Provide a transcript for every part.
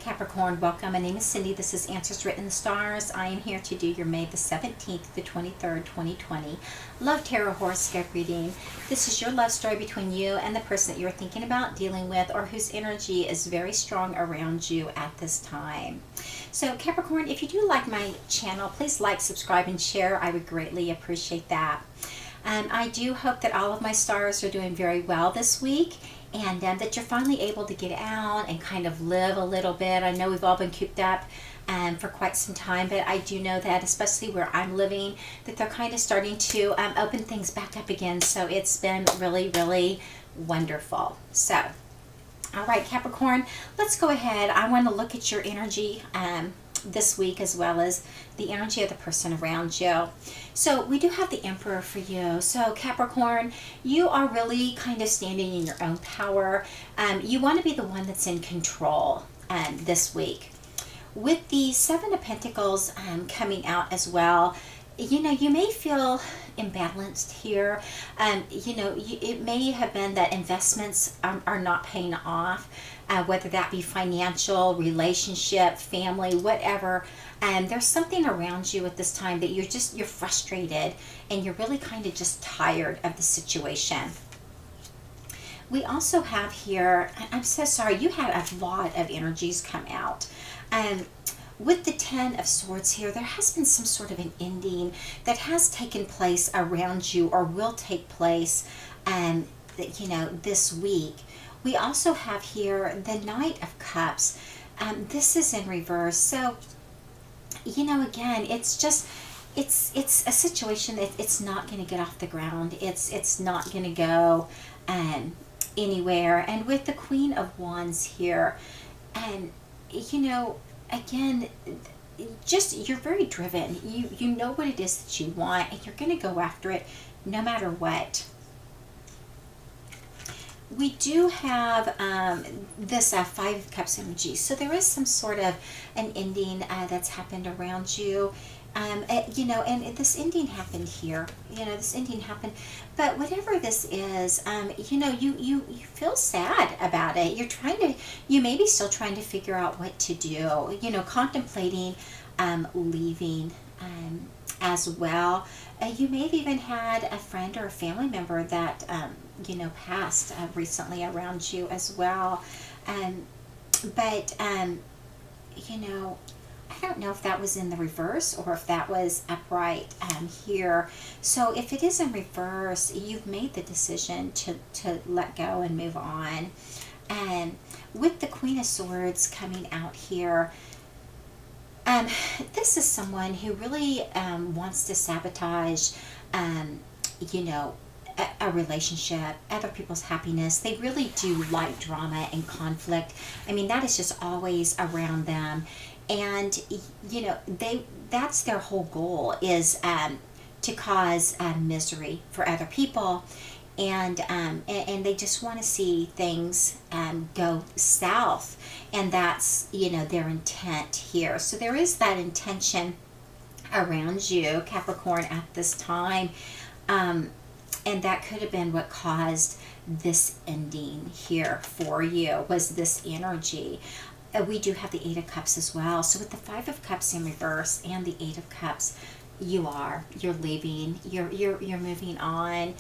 Capricorn, welcome. My name is Cindy. This is Answers Written in the Stars. I am here to do your May the 17th, the 23rd, 2020 Love Tarot Horoscope reading. This is your love story between you and the person that you're thinking about, dealing with, or whose energy is very strong around you at this time. So Capricorn, if you do like my channel, please like, subscribe, and share. I would greatly appreciate that. I do hope that all of my stars are doing very well this week, and that you're finally able to get out and kind of live a little bit. I know we've all been cooped up for quite some time, but I do know that, especially where I'm living, that they're kind of starting to open things back up again. So it's been really, really wonderful. So, all right, Capricorn, let's go ahead. I want to look at your energy this week, as well as the energy of the person around you. So we do have the Emperor for you. So Capricorn, you are really kind of standing in your own power. You want to be the one that's in control this week. With the Seven of Pentacles coming out as well, you may feel imbalanced here. It may have been that investments are not paying off, whether that be financial, relationship, family, whatever. There's something around you at this time that you're frustrated, and you're really kind of just tired of the situation. We also have here, I'm so sorry, you had a lot of energies come out. With the Ten of Swords here, there has been some sort of an ending that has taken place around you, or will take place, this week. We also have here the Knight of Cups. This is in reverse. So, again, it's a situation that it's not going to get off the ground. It's not going to go anywhere. And with the Queen of Wands here, and again, you're very driven. You know what it is that you want, and you're going to go after it no matter what. We do have this Five of Cups energy. So there is some sort of an ending that's happened around you. And this ending happened here. This ending happened. But whatever this is, you feel sad about it. You may be still trying to figure out what to do. Contemplating leaving as well. You may have even had a friend or a family member that passed recently around you as well. But I don't know if that was in the reverse or if that was upright here. So if it is in reverse, you've made the decision to let go and move on. And with the Queen of Swords coming out here, this is someone who really wants to sabotage, a relationship, other people's happiness. They really do like drama and conflict. I mean, that is just always around them. And, that's their whole goal, is to cause misery for other people. And they just want to see things go south. And that's, their intent here. So there is that intention around you, Capricorn, at this time. And that could have been what caused this ending here for you, was this energy. We do have the Eight of Cups as well. So with the Five of Cups in reverse and the Eight of Cups, you're leaving, you're moving on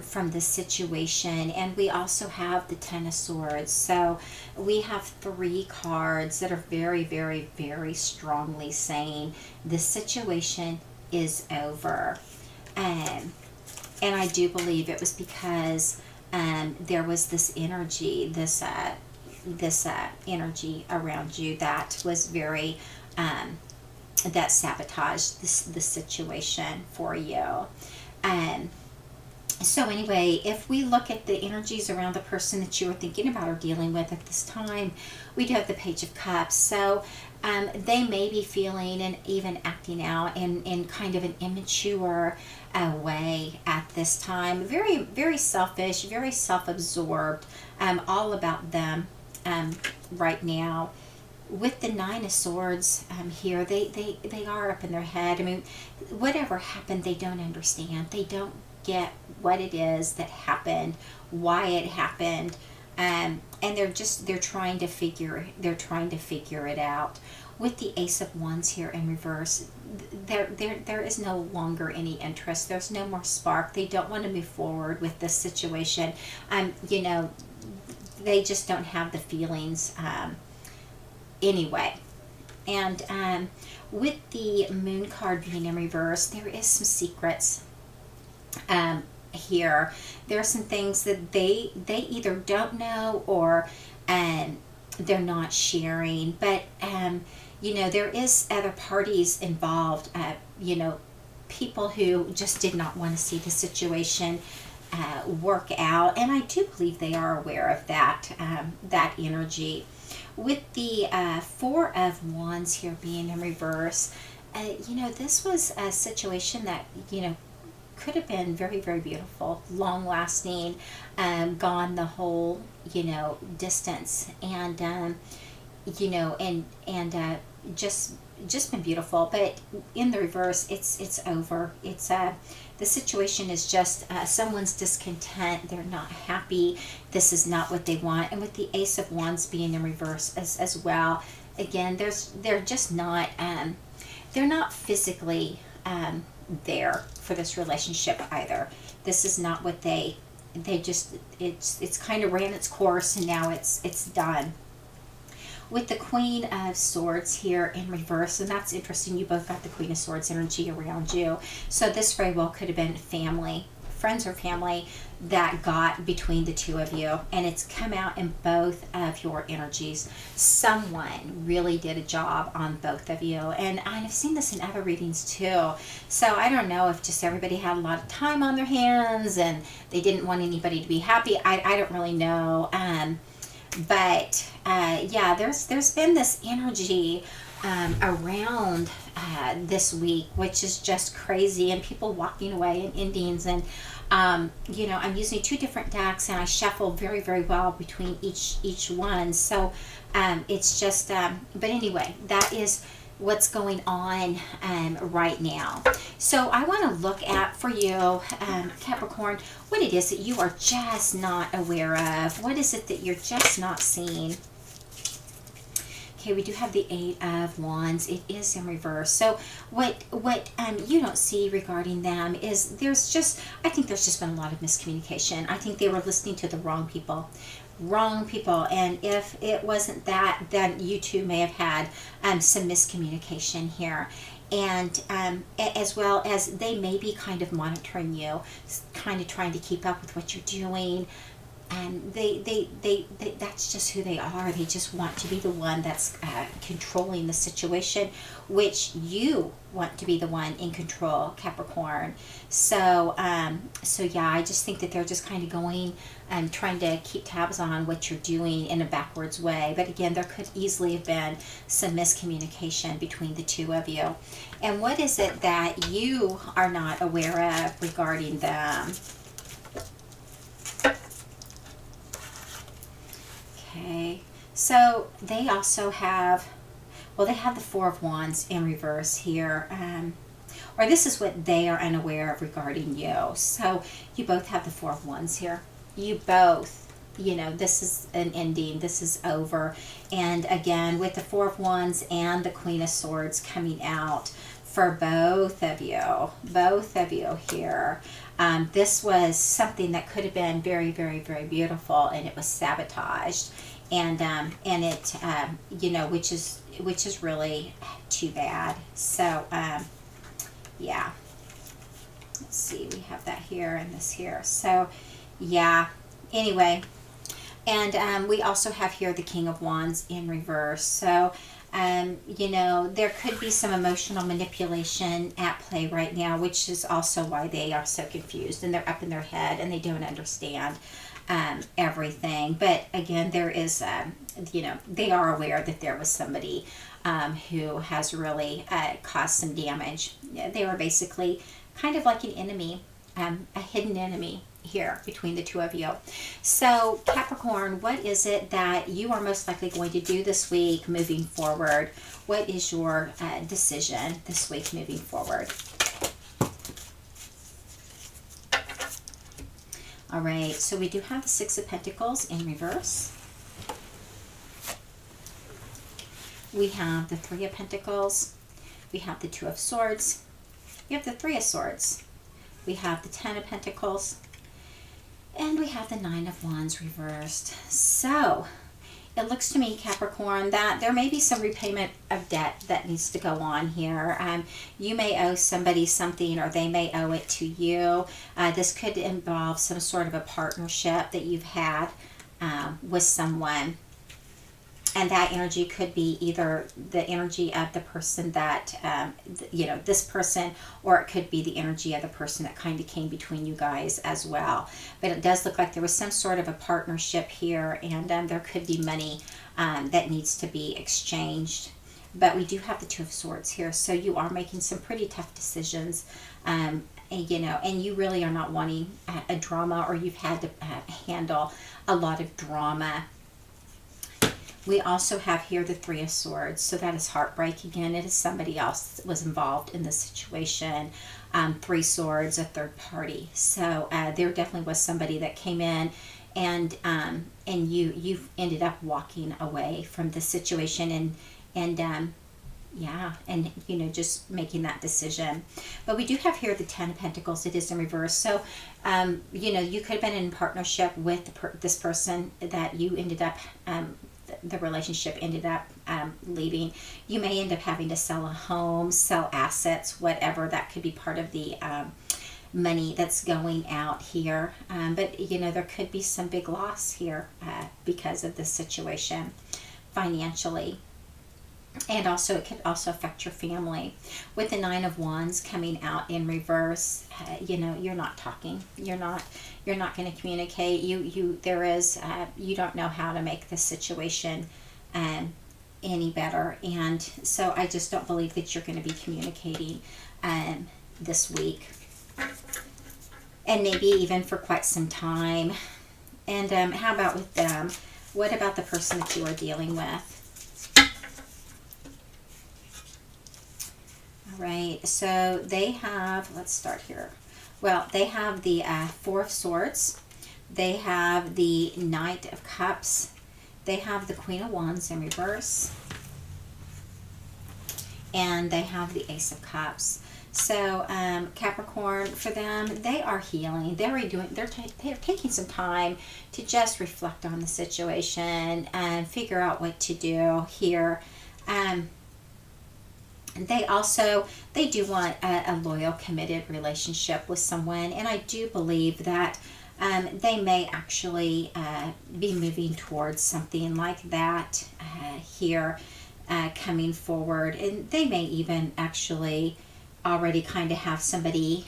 from this situation. And we also have the Ten of Swords. So we have three cards that are very, very, very strongly saying this situation is over. And I do believe it was because there was this energy, this energy around you that was very, that sabotaged the situation for you. So anyway, if we look at the energies around the person that you are thinking about or dealing with at this time, we do have the Page of Cups. So they may be feeling and even acting out in kind of an immature way at this time. Very, very selfish, very self-absorbed, all about them right now. With the Nine of Swords here, they are up in their head. I mean, whatever happened, they don't understand. They don't get what it is that happened, why it happened. And they're trying to figure it out. With the Ace of Wands here in reverse, there is no longer any interest. There's no more spark. They don't want to move forward with this situation. You know, they just don't have the feelings anyway. And with the Moon card being in reverse, there is some secrets here. There are some things that they either don't know, or they're not sharing. But you know, there is other parties involved. You know, people who just did not want to see the situation work out, and I do believe they are aware of that that energy. With the Four of Wands here being in reverse, you know, this was a situation that, you know, could have been very, very beautiful, long lasting, gone the whole, you know, distance, and you know, and just been beautiful. But in the reverse, it's over. It's the situation is just someone's discontent. They're not happy. This is not what they want. And with the Ace of Wands being in reverse as well, again, they're just not they're not physically there for this relationship either. This is not what they just, it's kind of ran its course, and now it's done. With the Queen of Swords here in reverse, and that's interesting, you both got the Queen of Swords energy around you. So this very well could have been family, friends or family that got between the two of you, and it's come out in both of your energies. Someone really did a job on both of you, and I've seen this in other readings too. So I don't know if just everybody had a lot of time on their hands and they didn't want anybody to be happy. I don't really know. But yeah, there's been this energy around this week, which is just crazy, and people walking away and endings. And you know, I'm using two different decks, and I shuffle very, very well between each one. So it's just but anyway, that is what's going on right now. So I want to look at for you, Capricorn, what it is that you are just not aware of. What is it that you're just not seeing? Okay, we do have the Eight of Wands. It is in reverse. So what you don't see regarding them is I think there's just been a lot of miscommunication. I think they were listening to the wrong people. And if it wasn't that, then you two may have had some miscommunication here. And as well as they may be kind of monitoring you, kind of trying to keep up with what you're doing. And they that's just who they are. They just want to be the one that's controlling the situation, which you want to be the one in control, Capricorn. So so yeah, I just think that they're just kind of going and trying to keep tabs on what you're doing in a backwards way. But again, there could easily have been some miscommunication between the two of you. And what is it that you are not aware of regarding them? Okay, so they also have, well, they have the Four of Wands in reverse here, or this is what they are unaware of regarding you. So you both have the Four of Wands here. You both, you know, this is an ending, this is over. And again, with the Four of Wands and the Queen of Swords coming out for both of you here. This was something that could have been very, very, very beautiful, and it was sabotaged, and it you know, which is really too bad. So yeah, let's see, we have that here and this here. So yeah, anyway, and we also have here the King of Wands in reverse. So you know, there could be some emotional manipulation at play right now, which is also why they are so confused, and they're up in their head, and they don't understand everything. But again, there is, you know, they are aware that there was somebody who has really caused some damage. They were basically kind of like an enemy, a hidden enemy here between the two of you. So Capricorn, what is it that you are most likely going to do this week moving forward? What is your decision this week moving forward? All right, so we do have the Six of Pentacles in reverse. We have the Three of Pentacles. We have the Two of Swords. We have the Three of Swords. We have the Ten of Pentacles. And we have the Nine of Wands reversed. So it looks to me, Capricorn, that there may be some repayment of debt that needs to go on here. You may owe somebody something, or they may owe it to you. This could involve some sort of a partnership that you've had with someone. And that energy could be either the energy of the person that, this person, or it could be the energy of the person that kind of came between you guys as well. But it does look like there was some sort of a partnership here, and there could be money that needs to be exchanged. But we do have the Two of Swords here, so you are making some pretty tough decisions. And you really are not wanting a drama, or you've had to handle a lot of drama. We also have here the Three of Swords, so that is heartbreak. Again, it is somebody else that was involved in this situation. Three Swords, a third party. So there definitely was somebody that came in, and you ended up walking away from the situation, and just making that decision. But we do have here the Ten of Pentacles. It is in reverse. So, you could have been in partnership with this person that you ended up the relationship ended up leaving. You may end up having to sell a home, sell assets, whatever. That could be part of the money that's going out here. But there could be some big loss here because of this situation financially. And also, it could also affect your family. With the Nine of Wands coming out in reverse, you're not talking. You're not going to communicate. You don't know how to make the situation any better. And so I just don't believe that you're going to be communicating this week, and maybe even for quite some time. And how about with them? What about the person that you are dealing with? Right, so they have, let's start here. Well, they have the Four of Swords. They have the Knight of Cups. They have the Queen of Wands in reverse. And they have the Ace of Cups. So Capricorn, for them, they are healing. They're taking some time to just reflect on the situation and figure out what to do here. They do want a loyal, committed relationship with someone, and I do believe that they may actually be moving towards something like that here coming forward, and they may even actually already kind of have somebody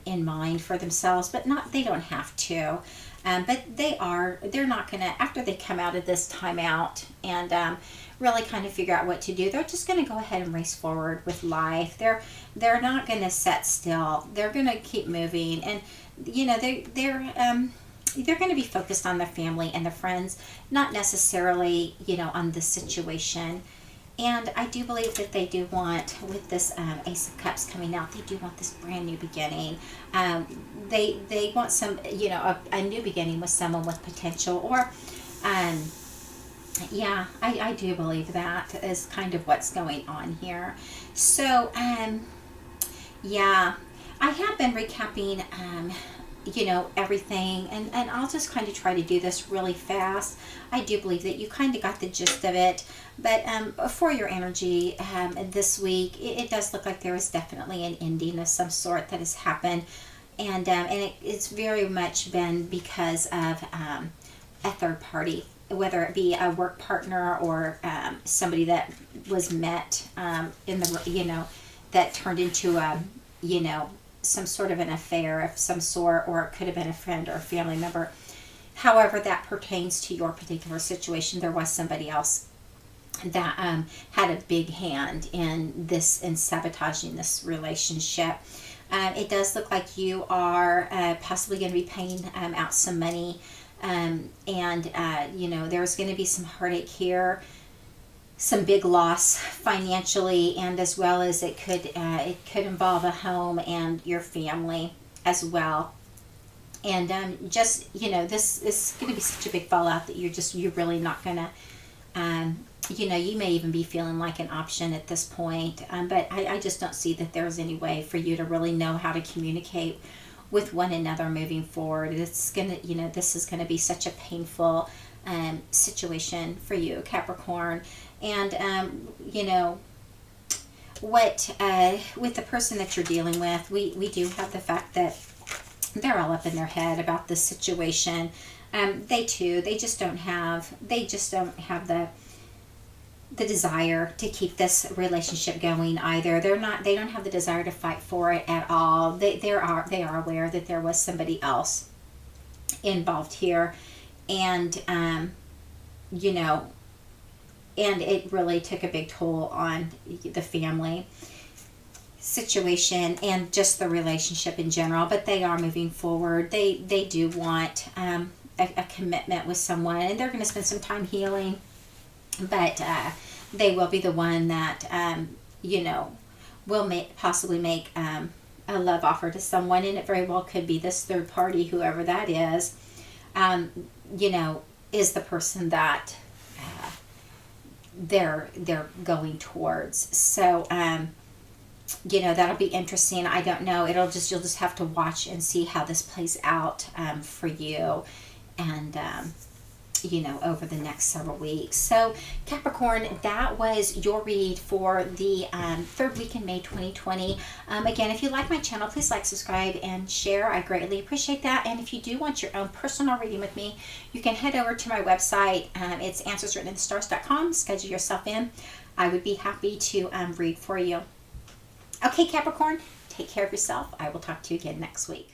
in mind for themselves, but they don't have to. But they're not going to, after they come out of this timeout and really kind of figure out what to do, they're just going to go ahead and race forward with life. They're not going to sit still. They're going to keep moving, and they're going to be focused on their family and their friends, not necessarily on the situation. And I do believe that they do want, with this Ace of Cups coming out, they do want this brand new beginning. They want some, a new beginning with someone with potential, or, I do believe that is kind of what's going on here. So, I have been recapping, everything, and I'll just kind of try to do this really fast. I do believe that you kind of got the gist of it, but for your energy this week, it does look like there is definitely an ending of some sort that has happened, and it's very much been because of a third party, whether it be a work partner or somebody that was met in the, that turned into a, some sort of an affair of some sort, or it could have been a friend or a family member. However that pertains to your particular situation, there was somebody else that had a big hand in sabotaging this relationship. It does look like you are possibly going to be paying out some money, and there's going to be some heartache here, some big loss financially, and as well as it could involve a home and your family as well. just, this is going to be such a big fallout that you're really not going to, you may even be feeling like an option at this point. But I just don't see that there's any way for you to really know how to communicate with one another moving forward. It's going to, this is going to be such a painful situation for you, Capricorn. And, with the person that you're dealing with, we do have the fact that they're all up in their head about this situation. They just don't have the desire to keep this relationship going either. They don't have the desire to fight for it at all. They are aware that there was somebody else involved here, and and it really took a big toll on the family situation and just the relationship in general. But they are moving forward. They do want a commitment with someone, and they're going to spend some time healing, but they will be the one that will possibly make a love offer to someone, and it very well could be this third party, whoever that is, is the person that they're going towards. So that'll be interesting. I don't know. You'll just have to watch and see how this plays out for you, and over the next several weeks. So Capricorn, that was your read for the third week in May 2020. Again, if you like my channel, please like, subscribe, and share. I greatly appreciate that. And if you do want your own personal reading with me, you can head over to my website. It's answerswritteninthestars.com. Schedule yourself in. I would be happy to read for you. Okay, Capricorn, take care of yourself. I will talk to you again next week.